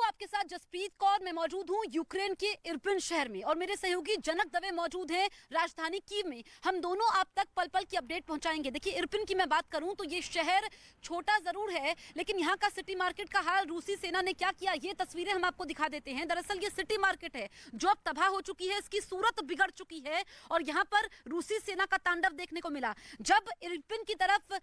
आपके साथ जसप्रीत कौर। मैं मौजूद हूं यूक्रेन के इर्पिन शहर में और मेरे सहयोगी जनक दवे मौजूद हैं राजधानी कीव में। हम दोनों आप तक पल पल की अपडेट पहुंचाएंगे। देखिए, इर्पिन की मैं बात करूं तो ये शहर छोटा जरूर है, लेकिन यहाँ का सिटी मार्केट का हाल रूसी सेना ने क्या किया, ये तस्वीरें हम आपको दिखा देते हैं। दरअसल ये सिटी मार्केट है जो अब तबाह हो चुकी है, इसकी सूरत बिगड़ चुकी है और यहाँ पर रूसी सेना का तांडव देखने को मिला। जब इर्पिन की तरफ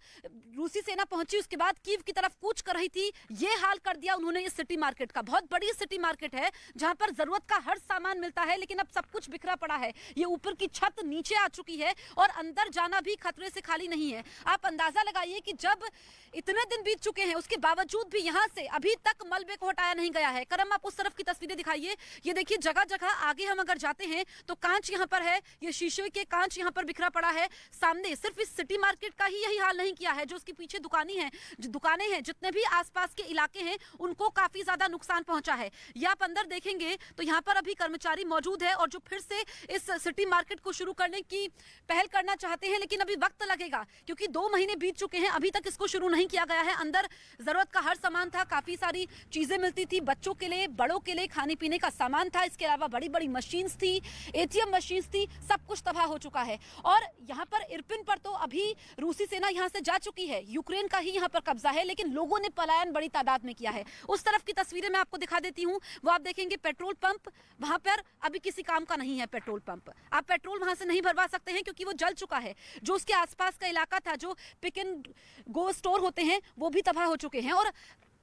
रूसी सेना पहुंची, उसके बाद कीव की तरफ कूच कर रही थी, ये हाल कर दिया उन्होंने इस सिटी मार्केट का। बहुत बड़ी सिटी मार्केट है जहां पर जरूरत का हर सामान मिलता है, लेकिन अब सब कुछ बिखरा पड़ा है। ये ऊपर की छत नीचे आ चुकी है और अंदर जाना भी खतरे से खाली नहीं है। आप अंदाजा लगाइए कि जब इतने दिन बीत चुके हैं उसके बावजूद भी यहां से अभी तक मलबे को हटाया नहीं गया है। करम, आप उस तरफ की तस्वीरें दिखाइए। ये देखिए, जगह जगह आगे हम अगर जाते हैं तो कांच यहां पर है, ये शीशे के कांच यहां पर बिखरा पड़ा है। सामने सिर्फ इस सिटी मार्केट का ही यही हाल नहीं किया है, जो उसके पीछे दुकानें हैं, जितने भी आसपास के इलाके हैं, उनको काफी ज्यादा नुकसान पहुंचा है। ये आप अंदर देखेंगे तो यहाँ पर अभी कर्मचारी मौजूद है और जो फिर से इस सिटी मार्केट को शुरू करने की पहल करना चाहते हैं, लेकिन अभी वक्त लगेगा क्योंकि 2 महीने बीत चुके हैं, अभी तक इसको शुरू नहीं किया गया है। अंदर जरूरत का हर सामान था, काफी सारी चीजें मिलती थी, बच्चों के लिए, बड़ों के लिए खाने पीने का सामान था। इसके अलावा बड़ी बड़ी मशीन्स थी, एटीएम मशीन्स थी, सब कुछ तबाह हो चुका है। और यहाँ पर इर्पिन पर तो अभी रूसी सेना यहाँ से जा चुकी है, यूक्रेन का ही यहाँ पर कब्जा है, लेकिन लोगों ने पलायन बड़ी तादाद में किया है। उस तरफ की तस्वीरें मैं आपको दिखा देती हूँ। वो आप देखेंगे पेट्रोल पंप, वहां पर अभी किसी काम का नहीं है पेट्रोल पंप। आप पेट्रोल वहां से नहीं भरवा सकते हैं क्योंकि वो जल चुका है। जो उसके आसपास का इलाका था, जो पिक एंड गो स्टोर होते हैं, वो भी तबाह हो चुके हैं और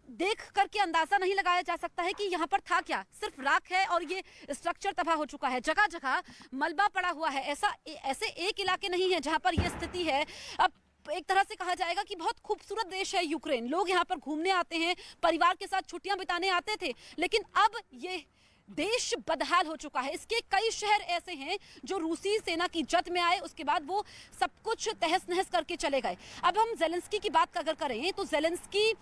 देख करके अंदाजा नहीं लगाया जा सकता है कि यहाँ पर था क्या, सिर्फ राख है और ये स्ट्रक्चर तबाह हो चुका है। जगह जगह मलबा पड़ा हुआ है। ऐसे एक इलाके नहीं है जहाँ पर यह स्थिति है। अब एक तरह से कहा जाएगा कि बहुत खूबसूरत देश है यूक्रेन, लोग यहाँ पर घूमने आते हैं, परिवार के साथ छुट्टियां बिताने आते थे, लेकिन अब ये देश बदहाल हो चुका है। इसके कई शहर ऐसे हैं जो रूसी सेना की जद में आए, उसके बाद वो सब कुछ तहस नहस करके चले गए। अब हम ज़ेलेंस्की की बात अगर करें तो ज़ेलेंस्की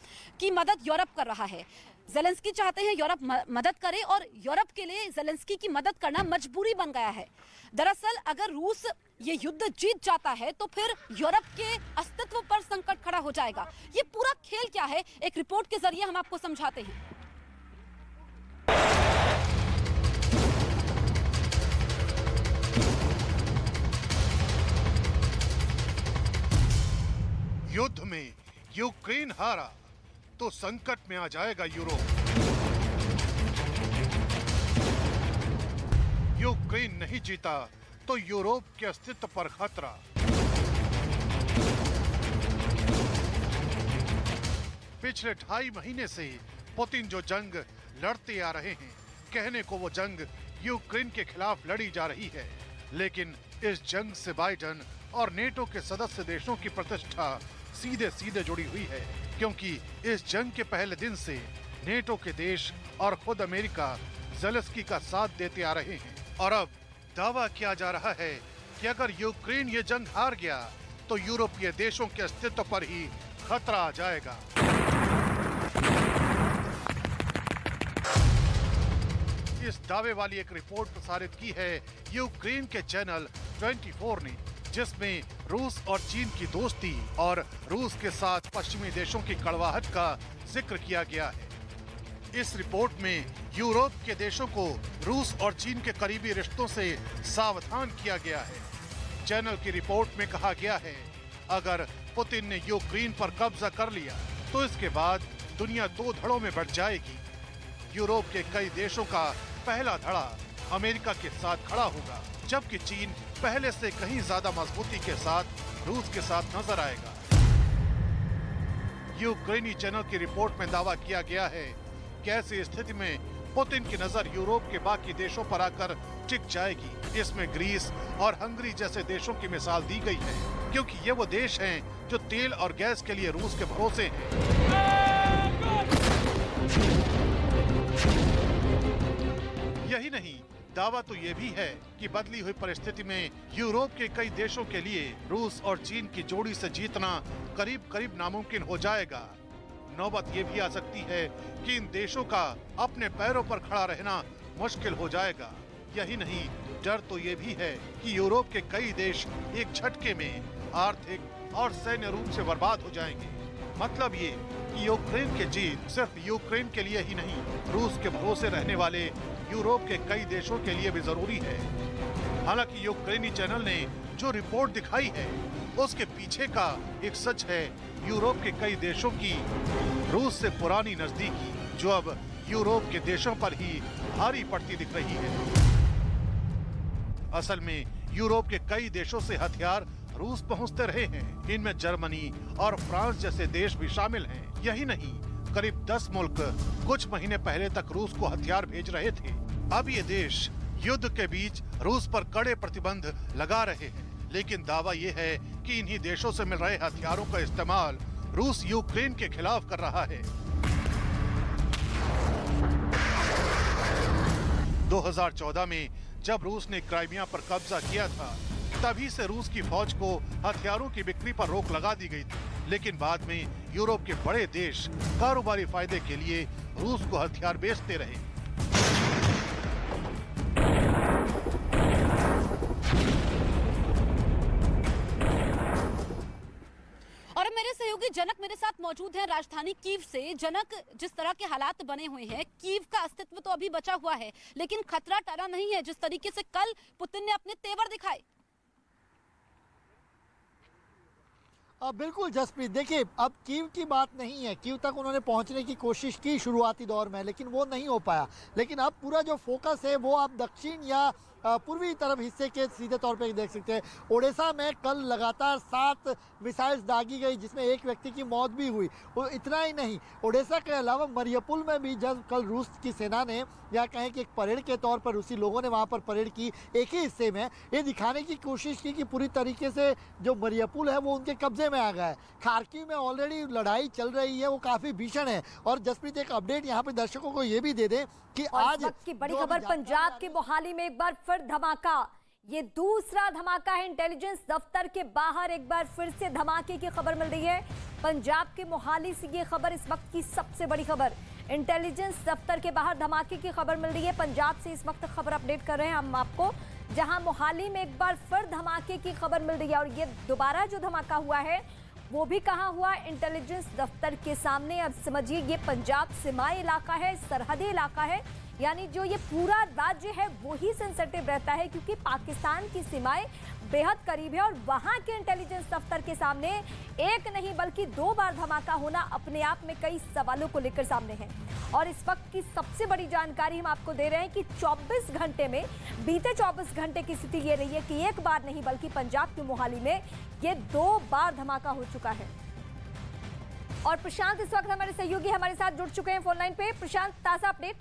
की मदद यूरोप कर रहा है। ज़ेलेंस्की चाहते हैं यूरोप मदद करे और यूरोप के लिए ज़ेलेंस्की की मदद करना मजबूरी बन गया है। दरअसल अगर रूस ये युद्ध जीत जाता है तो फिर यूरोप के अस्तित्व पर संकट खड़ा हो जाएगा। ये पूरा खेल क्या है, एक रिपोर्ट के जरिए हम आपको समझाते हैं। युद्ध में यूक्रेन हारा तो संकट में आ जाएगा यूरोप। यूक्रेन नहीं जीता तो यूरोप के अस्तित्व पर खतरा। पिछले 2.5 महीने से पुतिन जो जंग लड़ते आ रहे हैं, कहने को वो जंग यूक्रेन के खिलाफ लड़ी जा रही है, लेकिन इस जंग से बाइडेन और नेटो के सदस्य देशों की प्रतिष्ठा सीधे सीधे जुड़ी हुई है, क्योंकि इस जंग के पहले दिन से नेटो के देश और खुद अमेरिका ज़ेलेंस्की का साथ देते आ रहे हैं। और अब दावा किया जा रहा है कि अगर यूक्रेन ये जंग हार गया तो यूरोपीय देशों के अस्तित्व पर ही खतरा आ जाएगा। इस दावे वाली एक रिपोर्ट प्रसारित की है यूक्रेन के चैनल 24 ने, जिसमें रूस और चीन की दोस्ती और रूस के साथ पश्चिमी देशों की कड़वाहट का जिक्र किया गया है। इस रिपोर्ट में यूरोप के देशों को रूस और चीन के करीबी रिश्तों से सावधान किया गया है। चैनल की रिपोर्ट में कहा गया है, अगर पुतिन ने यूक्रेन पर कब्जा कर लिया तो इसके बाद दुनिया 2 धड़ों में बढ़ जाएगी। यूरोप के कई देशों का पहला धड़ा अमेरिका के साथ खड़ा होगा, जबकि चीन पहले से कहीं ज्यादा मजबूती के साथ रूस के साथ नजर आएगा। यूक्रेनी चैनल की रिपोर्ट में दावा किया गया है कि ऐसी स्थिति में पुतिन की नजर यूरोप के बाकी देशों पर आकर टिक जाएगी। इसमें ग्रीस और हंगरी जैसे देशों की मिसाल दी गई है, क्योंकि ये वो देश हैं जो तेल और गैस के लिए रूस के भरोसे हैं। यही नहीं, दावा तो ये भी है कि बदली हुई परिस्थिति में यूरोप के कई देशों के लिए रूस और चीन की जोड़ी से जीतना करीब करीब नामुमकिन हो जाएगा। नौबत ये भी आ सकती है कि इन देशों का अपने पैरों पर खड़ा रहना मुश्किल हो जाएगा। यही नहीं, डर तो ये भी है कि यूरोप के कई देश एक झटके में आर्थिक और सैन्य रूप से बर्बाद हो जाएंगे। मतलब ये कि यूक्रेन की जीत सिर्फ यूक्रेन के लिए ही नहीं, रूस के भरोसे रहने वाले यूरोप के कई देशों के लिए भी जरूरी है। हालांकि यूक्रेनी चैनल ने जो रिपोर्ट दिखाई है उसके पीछे का एक सच है यूरोप के कई देशों की रूस से पुरानी नजदीकी, जो अब यूरोप के देशों पर ही भारी पड़ती दिख रही है। असल में यूरोप के कई देशों से हथियार रूस पहुंचते रहे हैं। इनमें जर्मनी और फ्रांस जैसे देश भी शामिल हैं। यही नहीं, करीब 10 मुल्क कुछ महीने पहले तक रूस को हथियार भेज रहे थे। अब ये देश युद्ध के बीच रूस पर कड़े प्रतिबंध लगा रहे हैं, लेकिन दावा ये है कि इन्हीं देशों से मिल रहे हथियारों का इस्तेमाल रूस यूक्रेन के खिलाफ कर रहा है। 2014 में जब रूस ने क्राइमिया पर कब्जा किया था, तभी से रूस की फौज को हथियारों की बिक्री पर रोक लगा दी गई थी। लेकिन बाद में यूरोप के बड़े देश कारोबारी फायदे के लिए रूस को हथियार बेचते रहे। और मेरे सहयोगी जनक मेरे साथ मौजूद हैं राजधानी कीव से। जनक, जिस तरह के हालात बने हुए हैं, कीव का अस्तित्व तो अभी बचा हुआ है, लेकिन खतरा टला नहीं है जिस तरीके से कल पुतिन ने अपने तेवर दिखाए। बिल्कुल जसप्रीत, देखिए अब कीव की बात नहीं है। कीव तक उन्होंने पहुंचने की कोशिश की शुरुआती दौर में, लेकिन वो नहीं हो पाया। लेकिन अब पूरा जो फोकस है वो आप दक्षिण या पूर्वी तरफ हिस्से के सीधे तौर पे देख सकते हैं। ओडिशा में कल लगातार 7 मिसाइल्स दागी गई, जिसमें एक व्यक्ति की मौत भी हुई। वो इतना ही नहीं, ओडिशा के अलावा मरियपुल में भी जब कल रूस की सेना ने, या कहें कि एक परेड के तौर पर रूसी लोगों ने वहाँ पर परेड की, एक ही हिस्से में ये दिखाने की कोशिश की कि पूरी तरीके से जो मरियपुल है वो उनके कब्जे में आ गया है। खार्किव में ऑलरेडी लड़ाई चल रही है, वो काफ़ी भीषण है। और जसप्रीत, एक अपडेट यहाँ पे दर्शकों को ये भी दे दें कि आज की बड़ी खबर, पंजाब के मोहाली में एक बार फिर धमाका। ये दूसरा धमाका है। इंटेलिजेंस दफ्तर के बाहर एक बार फिर से धमाके की खबर मिल रही है। पंजाब के मोहाली से ये खबर इस वक्त की सबसे बड़ी खबर। इंटेलिजेंस दफ्तर के बाहर धमाके की खबर मिल रही है। पंजाब से इस वक्त खबर अपडेट कर रहे हैं हम आपको, जहां मोहाली में एक बार फिर धमाके की खबर मिल रही है। और ये दोबारा जो धमाका हुआ है वो भी कहाँ हुआ? इंटेलिजेंस दफ्तर के सामने। अब समझिए, ये पंजाब सीमाई इलाका है, सरहदी इलाका है, यानी जो ये पूरा राज्य है वो ही सेंसिटिव रहता है, क्योंकि पाकिस्तान की सीमाएं बेहद करीब है। और वहां के इंटेलिजेंस दफ्तर के सामने एक नहीं बल्कि 2 बार धमाका होना अपने आप में कई सवालों को लेकर सामने है। और इस वक्त की सबसे बड़ी जानकारी हम आपको दे रहे हैं कि 24 घंटे में, बीते 24 घंटे की स्थिति ये रही है कि एक बार नहीं बल्कि पंजाब के मोहाली में ये 2 बार धमाका हो चुका है। और प्रशांत इस वक्त हमारे सहयोगी हमारे साथ जुड़ चुके हैं फोन लाइन पे। प्रशांत, ताजा अपडेट।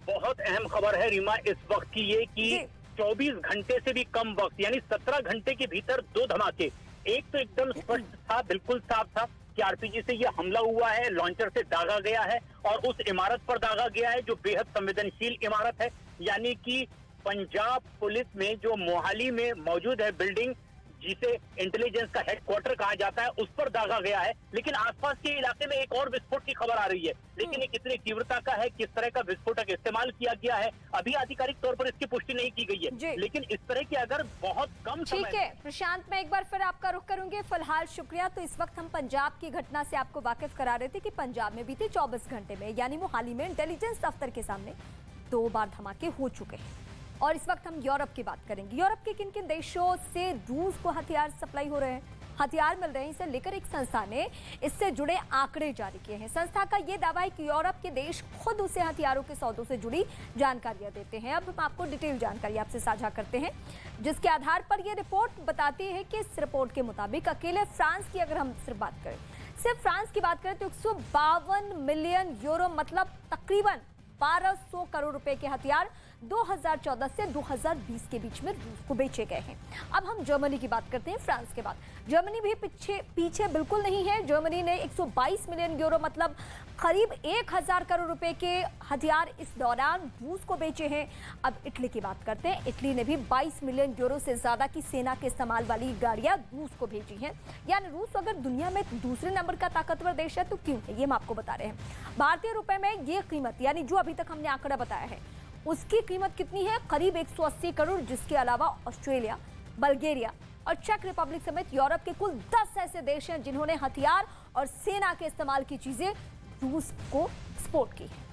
बहुत अहम खबर है रीमा इस वक्त की, ये कि 24 घंटे से भी कम वक्त यानी 17 घंटे के भीतर 2 धमाके। एक तो एकदम स्पष्ट था, बिल्कुल साफ था कि आरपीजी से ये हमला हुआ है, लॉन्चर से दागा गया है और उस इमारत पर दागा गया है जो बेहद संवेदनशील इमारत है। यानी कि पंजाब पुलिस में जो मोहाली में मौजूद है बिल्डिंग, जिसे इंटेलिजेंस का हेडक्वार्टर कहा जाता है, उस पर दागा गया है। लेकिन आसपास के इलाके में एक और विस्फोट की खबर आ रही है, लेकिन ये कितनी तीव्रता का है, किस तरह का विस्फोटक इस्तेमाल किया गया है, अभी आधिकारिक तौर पर इसकी पुष्टि नहीं की गई है। लेकिन इस तरह की अगर बहुत कम समय। ठीक है प्रशांत, मैं एक बार फिर आपका रुख करूंगी। फिलहाल शुक्रिया। तो इस वक्त हम पंजाब की घटना से आपको वाकिफ करा रहे थे कि पंजाब में बीते 24 घंटे में यानी मोहाली में इंटेलिजेंस दफ्तर के सामने 2 बार धमाके हो चुके हैं। और इस वक्त हम यूरोप की बात करेंगे। यूरोप के किन किन देशों से रूस को हथियार सप्लाई हो रहे हैं, हथियार मिल रहे हैं, इसे लेकर एक संस्था ने इससे जुड़े आंकड़े जारी किए हैं। संस्था का यह दावा है कि यूरोप के देश खुद उसे हथियारों के सौदों से जुड़ी जानकारियां देते हैं। अब हम आपको डिटेल जानकारी आपसे साझा करते हैं, जिसके आधार पर यह रिपोर्ट बताती है कि इस रिपोर्ट के मुताबिक अकेले फ्रांस की अगर हम सिर्फ बात करें, सिर्फ फ्रांस की बात करें तो 152 मिलियन यूरो मतलब तकरीबन 1200 करोड़ रुपए के हथियार 2014 से 2020 के बीच में रूस को बेचे गए हैं। अब हम जर्मनी की बात करते हैं, फ्रांस के बाद। जर्मनी भी पीछे बिल्कुल नहीं है। जर्मनी ने 122 मिलियन यूरो मतलब करीब 1000 करोड़ रुपए के हथियार इस दौरान रूस को बेचे हैं। अब इटली की बात करते हैं। इटली ने भी 22 मिलियन यूरो से ज्यादा की सेना के इस्तेमाल वाली गाड़ियां रूस को भेजी हैं। यानी रूस अगर दुनिया में दूसरे नंबर का ताकतवर देश है तो क्यों है, ये हम आपको बता रहे हैं। भारतीय रुपए में ये कीमत यानी जो अभी तक हमने आंकड़ा बताया है उसकी कीमत कितनी है? करीब 180 करोड़, जिसके अलावा ऑस्ट्रेलिया, बल्गेरिया, और चेक रिपब्लिक समेत यूरोप के कुल 10 ऐसे देश हैं जिन्होंने हथियार और सेना के इस्तेमाल की चीजें रूस को एक्सपोर्ट की है।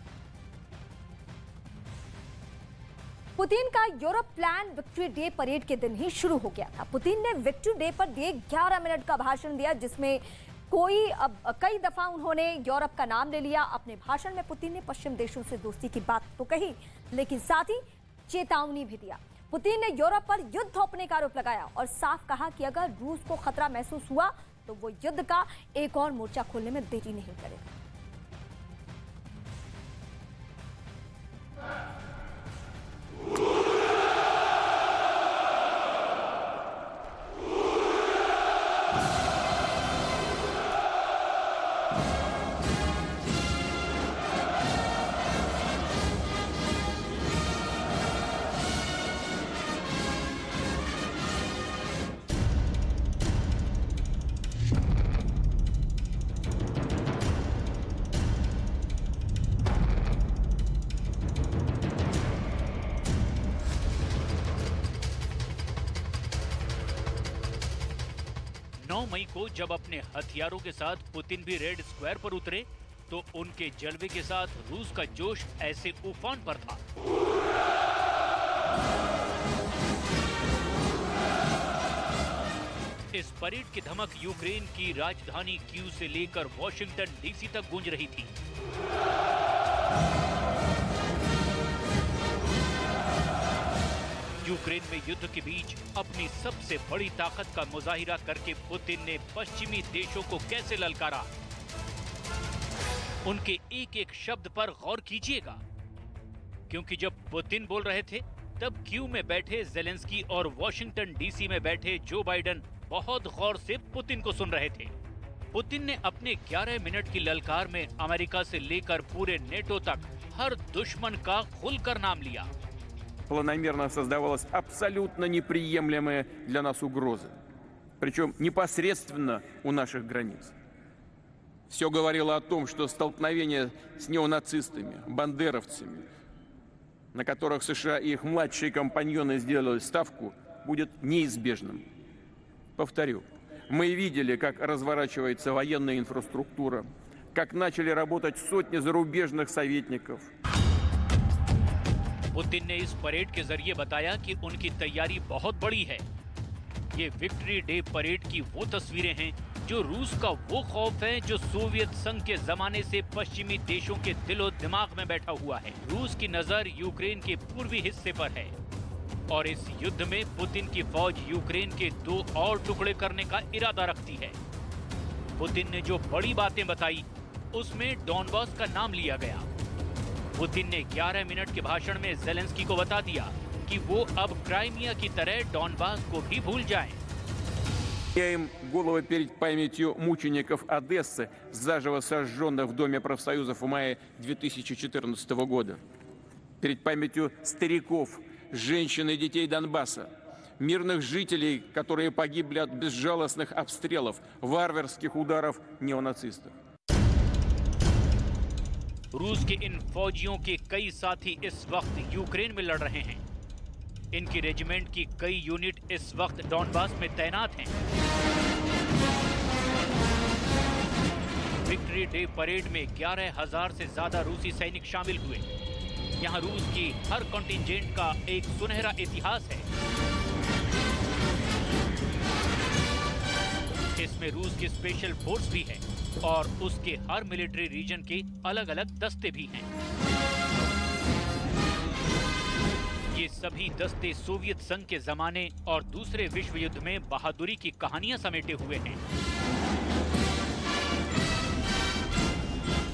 पुतिन का Europe plan victory day parade के दिन ही शुरू हो गया था। पुतिन ने विक्ट्री डे पर दिए 11 मिनट का भाषण दिया, जिसमें कई दफा उन्होंने यूरोप का नाम ले लिया। अपने भाषण में पुतिन ने पश्चिम देशों से दोस्ती की बात तो कही, लेकिन साथ ही चेतावनी भी दिया। पुतिन ने यूरोप पर युद्ध थोपने का आरोप लगाया और साफ कहा कि अगर रूस को खतरा महसूस हुआ तो वो युद्ध का एक और मोर्चा खोलने में देरी नहीं करेगा। मई को जब अपने हथियारों के साथ पुतिन भी रेड स्क्वायर पर उतरे तो उनके जलवे के साथ रूस का जोश ऐसे उफान पर था। इस परेड की धमक यूक्रेन की राजधानी कीव से लेकर वॉशिंगटन डीसी तक गूंज रही थी। यूक्रेन में युद्ध के बीच अपनी सबसे बड़ी ताकत का मुजाहिरा करके पुतिन ने पश्चिमी देशों को कैसे ललकारा, उनके एक एक शब्द पर गौर कीजिएगा, क्योंकि जब पुतिन बोल रहे थे तब कीव में बैठे ज़ेलेंस्की और वॉशिंगटन डीसी में बैठे जो बाइडेन बहुत गौर से पुतिन को सुन रहे थे। पुतिन ने अपने 11 मिनट की ललकार में अमेरिका से लेकर पूरे नेटो तक हर दुश्मन का खुलकर नाम लिया। Планомерно создавалась абсолютно неприемлемая для нас угроза, причем непосредственно у наших границ. Все говорило о том, что столкновение с неонацистами, бандеровцами, на которых США и их младшие компаньоны сделали ставку, будет неизбежным. Повторю, мы видели, как разворачивается военная инфраструктура, как начали работать сотни зарубежных советников. पुतिन ने इस परेड के जरिए बताया कि उनकी तैयारी बहुत बड़ी है। ये विक्ट्री डे परेड की वो तस्वीरें हैं जो रूस का वो खौफ है जो सोवियत संघ के जमाने से पश्चिमी देशों के दिलो दिमाग में बैठा हुआ है। रूस की नजर यूक्रेन के पूर्वी हिस्से पर है और इस युद्ध में पुतिन की फौज यूक्रेन के 2 और टुकड़े करने का इरादा रखती है। पुतिन ने जो बड़ी बातें बताई उसमें डॉनबास का नाम लिया गया। पुतिन ने 11 मिनट के भाषण में ज़ेलेंस्की को बता दिया कि वो अब क्राइमिया की तरह डॉनबास को भी भूल जाएं। Теряем голову перед памятью мучеников Одессы, заживо сожженных в Доме профсоюзов в мае 2014 года. Перед памятью стариков, женщин и детей Донбасса, мирных жителей, которые погибли от безжалостных обстрелов, варварских ударов неонацистов. रूस के इन फौजियों के कई साथी इस वक्त यूक्रेन में लड़ रहे हैं। इनकी रेजिमेंट की कई यूनिट इस वक्त डॉनबास में तैनात हैं। विक्ट्री डे परेड में 11,000 से ज्यादा रूसी सैनिक शामिल हुए। यहाँ रूस की हर कॉन्टिंजेंट का एक सुनहरा इतिहास है। इसमें रूस की स्पेशल फोर्स भी है और उसके हर मिलिट्री रीजन के अलग अलग दस्ते भी हैं। ये सभी दस्ते सोवियत संघ के जमाने और दूसरे विश्व युद्ध में बहादुरी की कहानियां समेटे हुए हैं।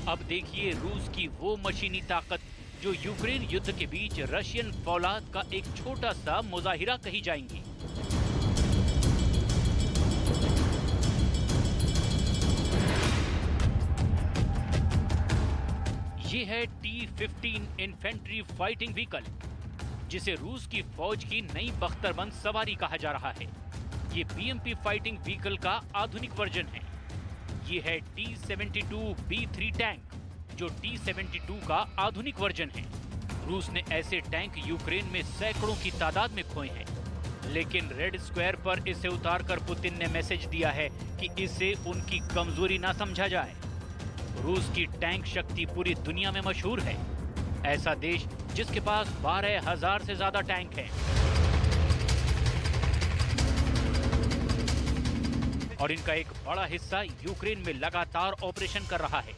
अब देखिए रूस की वो मशीनी ताकत जो यूक्रेन युद्ध के बीच रशियन फौलाद का एक छोटा सा मुजाहिरा कही जाएंगी। ये है T-15 इन्फेंट्री फाइटिंग व्हीकल, जिसे रूस की फौज की नई बख्तरबंद सवारी कहा जा रहा है। ये BMP फाइटिंग व्हीकल का आधुनिक वर्जन है। ये है T-72B3 टैंक, जो T-72 का आधुनिक वर्जन है। रूस ने ऐसे टैंक यूक्रेन में सैकड़ों की तादाद में खोए हैं। लेकिन रेड स्क्वायर पर इसे उतारकर पुतिन ने मैसेज दिया है कि इसे उनकी कमजोरी ना समझा जाए। रूस की टैंक शक्ति पूरी दुनिया में मशहूर है। ऐसा देश जिसके पास 12,000 से ज्यादा टैंक हैं। और इनका एक बड़ा हिस्सा यूक्रेन में लगातार ऑपरेशन कर रहा है।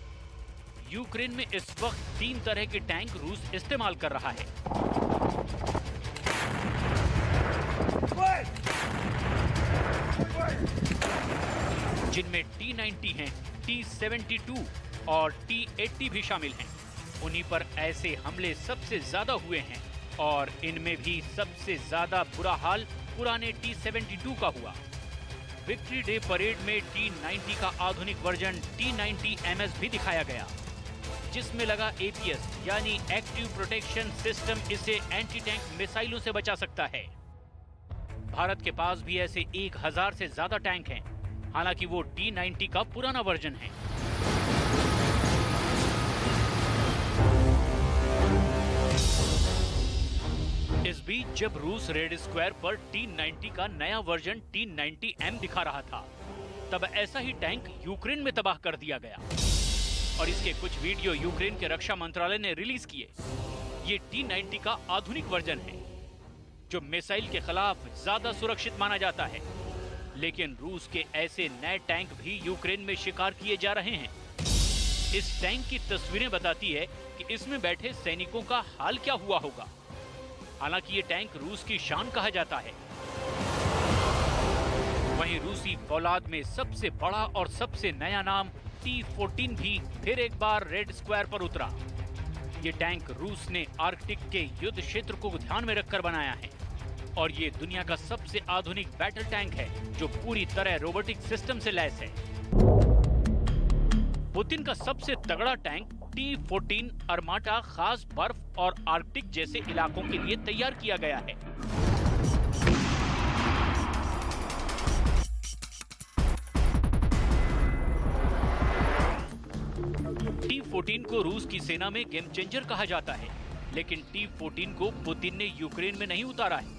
यूक्रेन में इस वक्त 3 तरह के टैंक रूस इस्तेमाल कर रहा है। जिनमें T-90 हैं, T-72 और T-80 भी शामिल हैं। उन्हीं पर ऐसे हमले सबसे ज्यादा हुए हैं और इनमें भी सबसे ज्यादा बुरा हाल पुराने T-72 का हुआ। विक्ट्री डे परेड में T-90 का आधुनिक वर्जन T-90 MS भी दिखाया गया, जिसमें लगा APS यानी एक्टिव प्रोटेक्शन सिस्टम इसे एंटी टैंक मिसाइलों से बचा सकता है। भारत के पास भी ऐसे 1000 से ज्यादा टैंक हैं, हालांकि वो T-90 का पुराना वर्जन है। इस बीच जब रूस रेड स्क्वायर पर T-90 का नया वर्जन T-90M दिखा रहा था, तब ऐसा ही टैंक यूक्रेन में तबाह कर दिया गया और इसके कुछ वीडियो यूक्रेन के रक्षा मंत्रालय ने रिलीज किए। ये T-90 का आधुनिक वर्जन है, जो मिसाइल के खिलाफ ज्यादा सुरक्षित माना जाता है। लेकिन रूस के ऐसे नए टैंक भी यूक्रेन में शिकार किए जा रहे हैं। इस टैंक की तस्वीरें बताती है कि इसमें बैठे सैनिकों का हाल क्या हुआ होगा। हालांकि ये टैंक रूस की शान कहा जाता है। वहीं रूसी फौलाद में सबसे बड़ा और सबसे नया नाम T-14 भी फिर एक बार रेड स्क्वायर पर उतरा। ये टैंक रूस ने आर्कटिक के युद्ध क्षेत्र को ध्यान में रखकर बनाया है और ये दुनिया का सबसे आधुनिक बैटल टैंक है, जो पूरी तरह रोबोटिक सिस्टम से लैस है। पुतिन का सबसे तगड़ा टैंक T-14 अर्माटा खास बर्फ और आर्कटिक जैसे इलाकों के लिए तैयार किया गया है। T-14 को रूस की सेना में गेम चेंजर कहा जाता है, लेकिन T-14 को पुतिन ने यूक्रेन में नहीं उतारा है।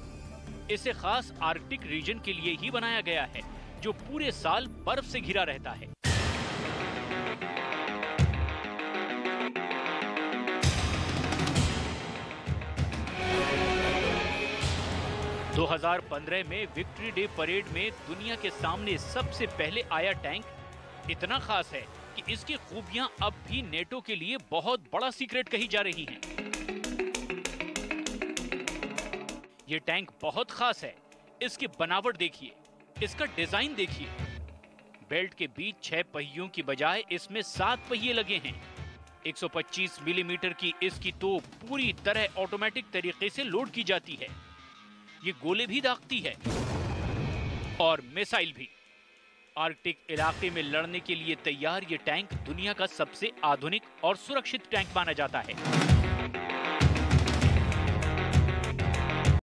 इसे खास आर्कटिक रीजन के लिए ही बनाया गया है, जो पूरे साल बर्फ से घिरा रहता है। दो 2015 में विक्ट्री डे परेड में दुनिया के सामने सबसे पहले आया टैंक इतना खास है कि इसकी खूबियां अब भी नेटो के लिए बहुत बड़ा सीक्रेट कही जा रही हैं। ये टैंक बहुत खास है। इसकी बनावट देखिए, इसका डिजाइन देखिए। बेल्ट के बीच 6 पहियों की बजाय इसमें 7 पहिए लगे हैं। 125 मिलीमीटर की इसकी तोप पूरी तरह ऑटोमेटिक तरीके से लोड की जाती है। ये गोले भी दागती है और मिसाइल भी। आर्कटिक इलाके में लड़ने के लिए तैयार ये टैंक दुनिया का सबसे आधुनिक और सुरक्षित टैंक माना जाता है।